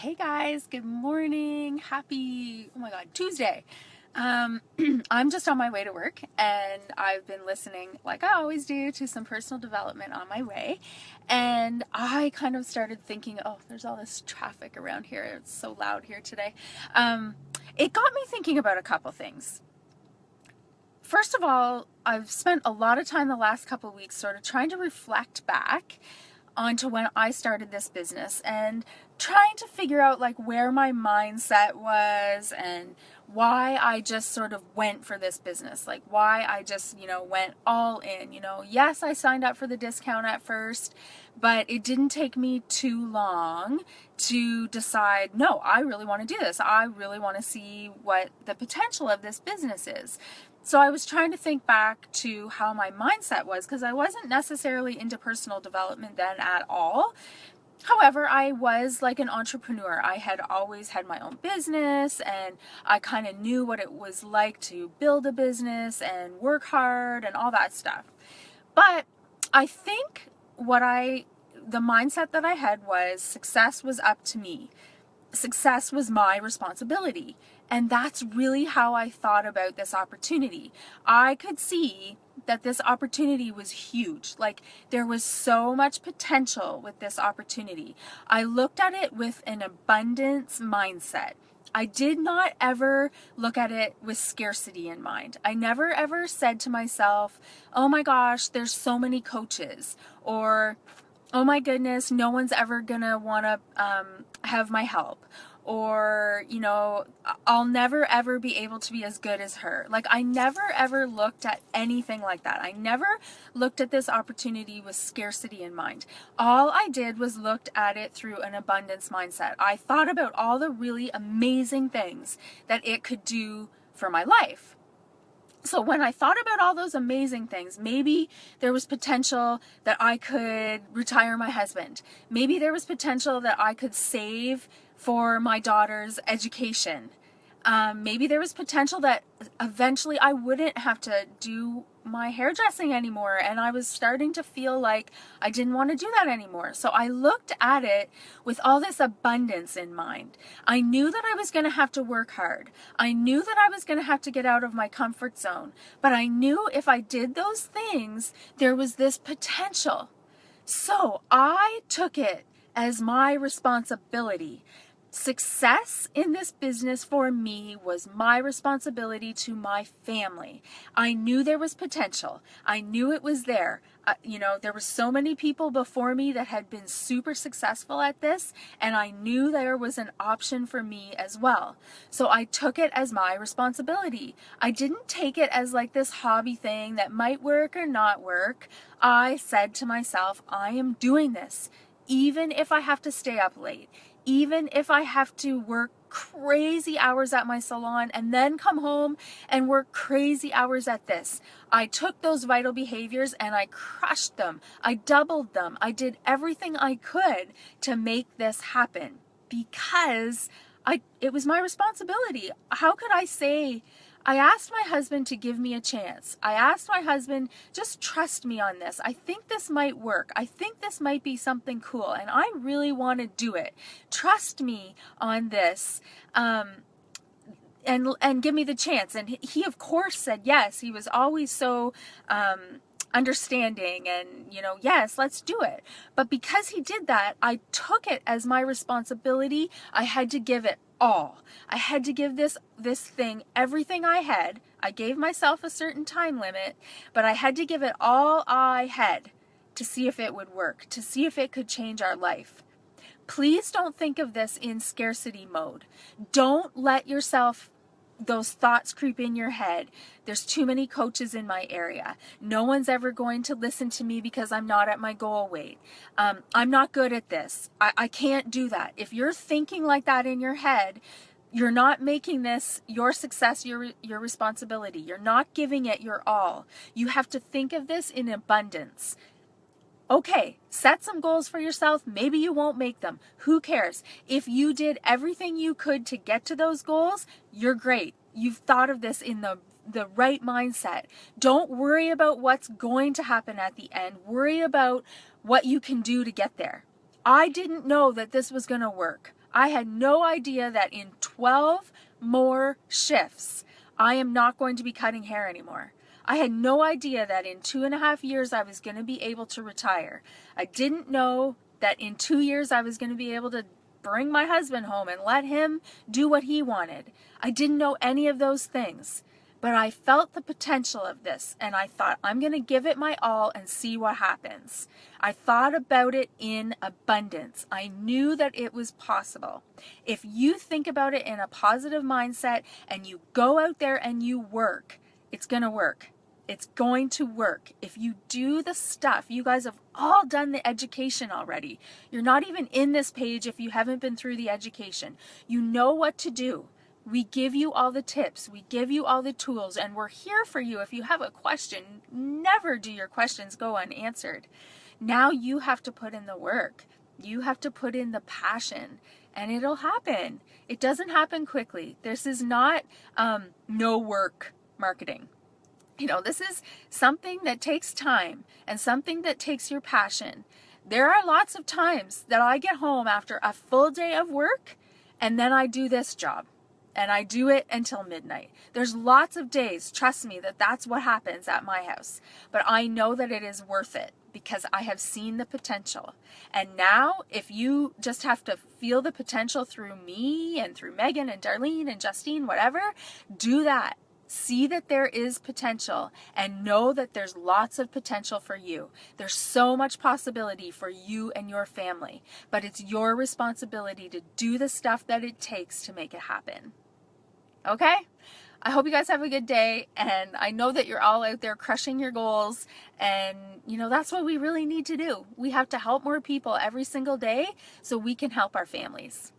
Hey guys, good morning. Happy, oh my God, Tuesday. I'm just on my way to work and I've been listening, like I always do, to some personal development on my way. And I kind of started thinking, oh, there's all this traffic around here. It's so loud here today. Um, it got me thinking about a couple things. First of all, I've spent a lot of time the last couple of weeks sort of trying to reflect back onto when I started this business and trying to figure out like where my mindset was and why I just sort of went for this business. Like why I just, went all in. Yes, I signed up for the discount at first, but it didn't take me too long to decide, no, I really want to do this. I really want to see what the potential of this business is. So I was trying to think back to how my mindset was because I wasn't necessarily into personal development then at all. However, I was like an entrepreneur. I had always had my own business and I kind of knew what it was like to build a business and work hard and all that stuff. But I think the mindset that I had was success was up to me. Success was my responsibility. And that's really how I thought about this opportunity. I could see that this opportunity was huge. Like there was so much potential with this opportunity. I looked at it with an abundance mindset. I did not ever look at it with scarcity in mind. I never ever said to myself, oh my gosh, there's so many coaches, or oh my goodness, no one's ever gonna want to have my help, or I'll never ever be able to be as good as her. Like I never ever looked at anything like that. I never looked at this opportunity with scarcity in mind. All I did was looked at it through an abundance mindset. I thought about all the really amazing things that it could do for my life. So when I thought about all those amazing things, maybe there was potential that I could retire my husband. Maybe there was potential that I could save for my daughter's education. Maybe there was potential that eventually I wouldn't have to do my hairdressing anymore, and I was starting to feel like I didn't want to do that anymore. So I looked at it with all this abundance in mind. I knew that I was going to have to work hard. I knew that I was going to have to get out of my comfort zone, but I knew if I did those things, there was this potential. So I took it as my responsibility. Success in this business for me was my responsibility to my family. I knew there was potential. I knew it was there. There were so many people before me that had been super successful at this, and I knew there was an option for me as well. So I took it as my responsibility. I didn't take it as like this hobby thing that might work or not work. I said to myself, I am doing this, even if I have to stay up late. Even if I have to work crazy hours at my salon and then come home and work crazy hours at this. I took those vital behaviors and I crushed them. I doubled them. I did everything I could to make this happen because it was my responsibility. How could I say, I asked my husband to give me a chance. I asked my husband, just trust me on this. I think this might work. I think this might be something cool, and I really want to do it. Trust me on this. And give me the chance. And he of course said yes. He was always so understanding and, yes, let's do it. But because he did that, I took it as my responsibility. I had to give it all. I had to give this thing everything I had. I gave myself a certain time limit, but I had to give it all I had to see if it would work, to see if it could change our life. Please don't think of this in scarcity mode. Don't let those thoughts creep in your head. There's too many coaches in my area. No one's ever going to listen to me because I'm not at my goal weight. I'm not good at this. I can't do that. If you're thinking like that in your head, you're not making this your success, your responsibility. You're not giving it your all. You have to think of this in abundance. Okay, set some goals for yourself. Maybe you won't make them. Who cares? If you did everything you could to get to those goals, you're great. You've thought of this in the right mindset. Don't worry about what's going to happen at the end. Worry about what you can do to get there. I didn't know that this was going to work. I had no idea that in 12 more shifts, I am not going to be cutting hair anymore. I had no idea that in 2.5 years I was going to be able to retire. I didn't know that in 2 years I was going to be able to bring my husband home and let him do what he wanted. I didn't know any of those things. But I felt the potential of this, and I thought, I'm going to give it my all and see what happens. I thought about it in abundance. I knew that it was possible. If you think about it in a positive mindset and you go out there and you work, it's going to work. It's going to work. If you do the stuff, you guys have all done the education already. You're not even in this page if you haven't been through the education. You know what to do. We give you all the tips, we give you all the tools, and we're here for you. If you have a question, never do your questions go unanswered. Now you have to put in the work. You have to put in the passion, and it'll happen. It doesn't happen quickly. This is not no work marketing. This is something that takes time and something that takes your passion. There are lots of times that I get home after a full day of work, and then I do this job. And I do it until midnight. There's lots of days, trust me, that's what happens at my house. But I know that it is worth it because I have seen the potential. And now, if you just have to feel the potential through me and through Megan and Darlene and Justine, whatever, do that. See that there is potential and know that there's lots of potential for you. There's so much possibility for you and your family, but it's your responsibility to do the stuff that it takes to make it happen. Okay? I hope you guys have a good day, and I know that you're all out there crushing your goals, and that's what we really need to do. We have to help more people every single day so we can help our families.